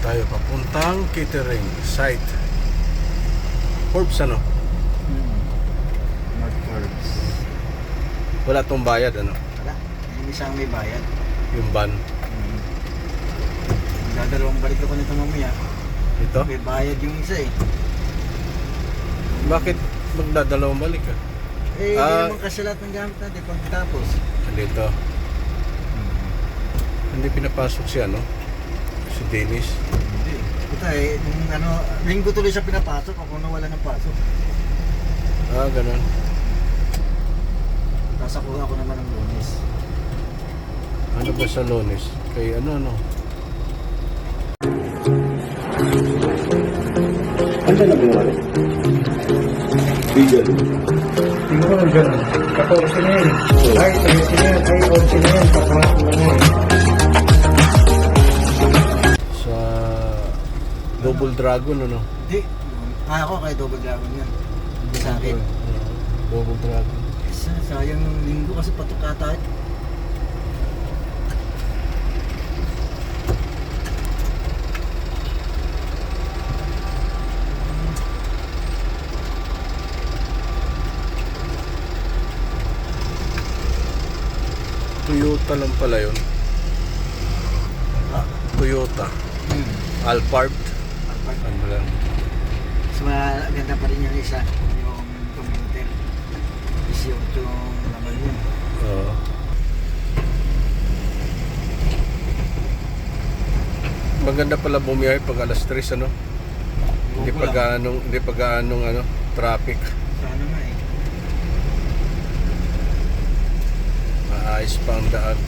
tayo papuntang catering site. Forbes ano? North Forbes. Wala tong bayad ano? Wala. Yung isang may bayad. Yung van. Dadalawang balik ako nito mamaya. Ito? May bayad yung isa eh. Bakit magdadalawang balik ka? Eh, hindi naman kasi lahat ng gamit natin pagkatapos. Dito. Hindi pinapasok si ano? Si Dennis. Hindi. Ito eh, nung ano, linggo tuloy siya pinapasok, ako nawala ng pasok. Ah, ganun. Tapos ako naman ng Lunes. Ano ba sa Lunes? Kay ano? Ano na ba yun? Bigel. Siguro nandiyan. 14 na yan. Ay, 13 na yan. Ay, 11 na yan. Papasok na yan. Sa Double Dragon ano? Hindi. Ako kay Double Dragon yan. Hindi sa akin. Double Dragon. Sayang yung linggo kasi patok ata eh. Toyota lang pala yun. Toyota. Alphard. Ano lang. Mas maganda pa rin yung isa, yung commuter. 18 yung laman yun. Oo. Maganda pala bumiyahe pag alas 3 ano? Hindi pa gaanong ano, traffic. Sana nga eh. Maayos pa ang daan.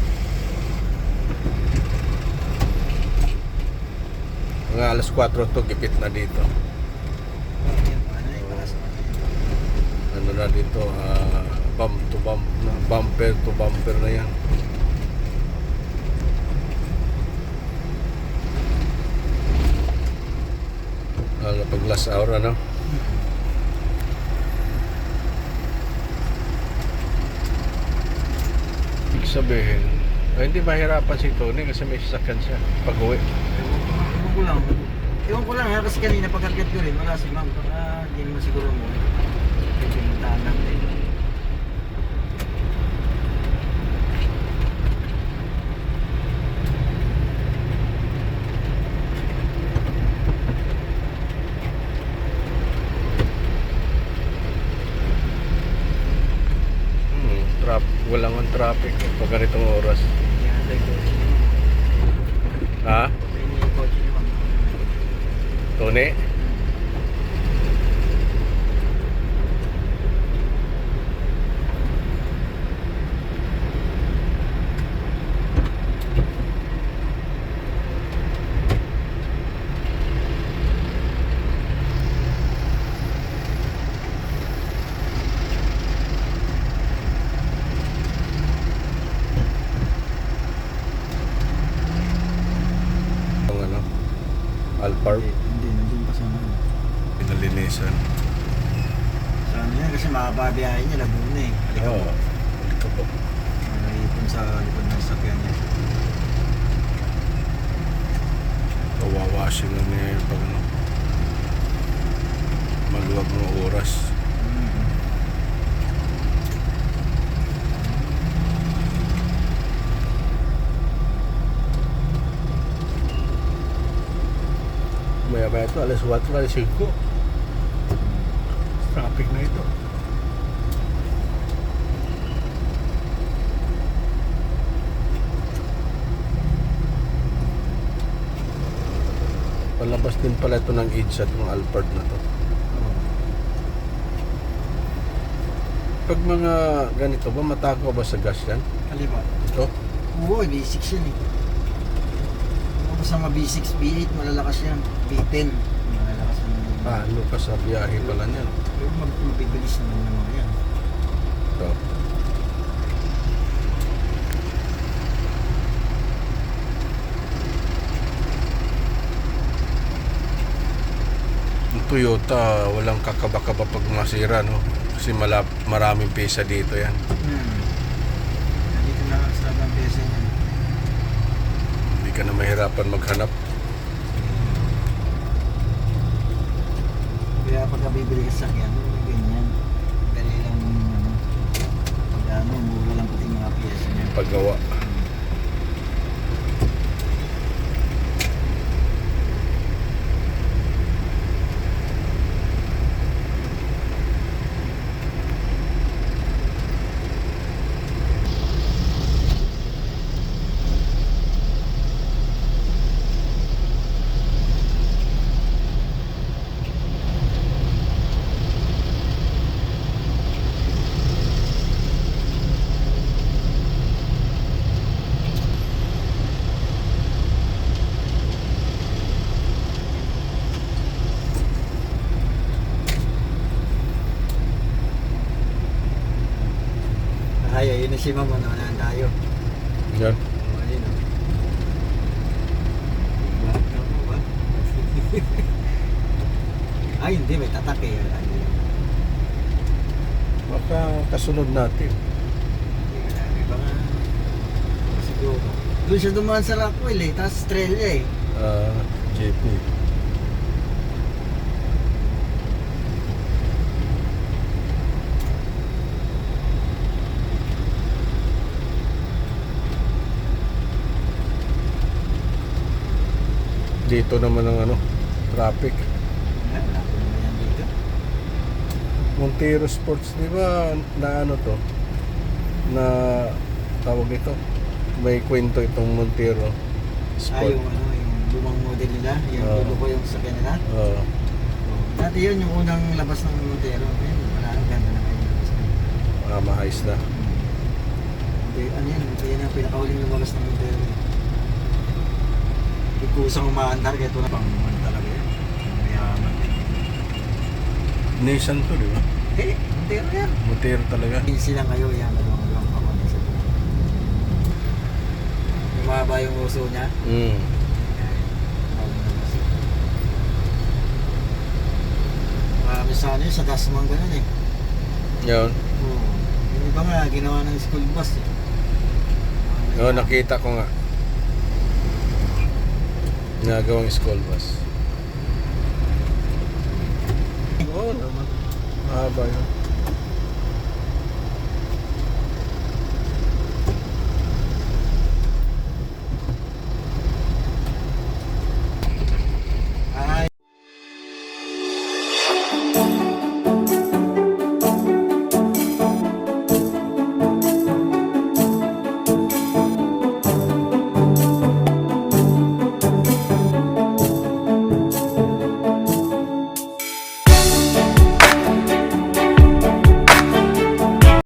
Mga alas 4 to, gipit na dito. Ano eh, para sa Ano na dito, bump to bump na, bumper to bumper na yan. Lalo pag last hour ano. Ibig sabihin, hindi mahirapan si Tony kasi may sasakyan siya pag uwi. Ewan ko lang. Ewan ko lang ha, kasi kanina pagkagat ko rin, wala si ma'am. Baka hindi naman siguro mo. Pinuntahan lang din. Walang on traffic pag ganitong oras. Yan, like ko. Ha? May yung kotse ni ma'am. Tony? Ang ano? Alphard? Hindi, nandun pa sa mga. Pinalinisan. Sana yan, kasi makababiyahin niya, Laguna eh. Oo. Ito po. Naipon sa likod ng sakyan niya. Kawawashing lang niya yung pag ano. Maluwag ng oras. Maya-maya ito, alas 4, alas 5. Traffic na ito. Palabas din pala ito ng EDSA itong Alphard na to. Pag mga ganito ba, matakaw ba sa gas yan? Kaliba. Ito? Oo, B6 yan eh. Basta mga B6, B8, malalakas yan. B10, malalakas yan. Ano ka sa biyahe pala niyan? Pero mabibilis naman ng mga yan. Ito. Ang Toyota, walang kakaba-kaba pag masira, no? Kasi maraming pesa dito yan. Dito na sa ng pesa niya. Hindi ka na mahirapan maghanap. pagka bibili ka sa sakyan, ganyan. Dali lang ano, pag ano, mura lang pati mga piyesa niya. Paggawa. Ay, ayun na si Mama, naman tayo. Yan. Oh, ayun o. Diba? Tama ba? Ay, hindi, may tatak eh. Ano yun? Baka kasunod natin. Hindi ko alam, iba nga. Siguro. Doon siya dumaan sa Rockwell eh, tapos Estrella eh. JP. Dito naman ang ano, traffic. Wala ko naman yan dito. Montero Sports, di ba na ano to? Na tawag ito. May kwento itong Montero Sport. Yung ano, yung lumang model nila, yung Oo. dulo ko yung sakyan nila. Oo. Dati yun, yung unang labas ng Montero. Ayun, wala, ang ganda na kayo labas na. Maayos na. Hindi, ano yan, yan ang pinakahuling lumabas ng Montero. Hindi kusang umaandar, kaya ito na pang ano talaga yan. Mayaman. Nissan to, di ba? Eh, Montero yan. Montero talaga. Easy lang kayo, yan. Dalawang ako nisa. Lumaba yung uso niya. Mm. Marami sa ano yun, sa Dasmang ganun eh. Yun. Oo. Yung iba nga, ginawa ng school bus eh. Oo, nakita ko nga. Nagawang school bus. Oo naman. Mahaba yun.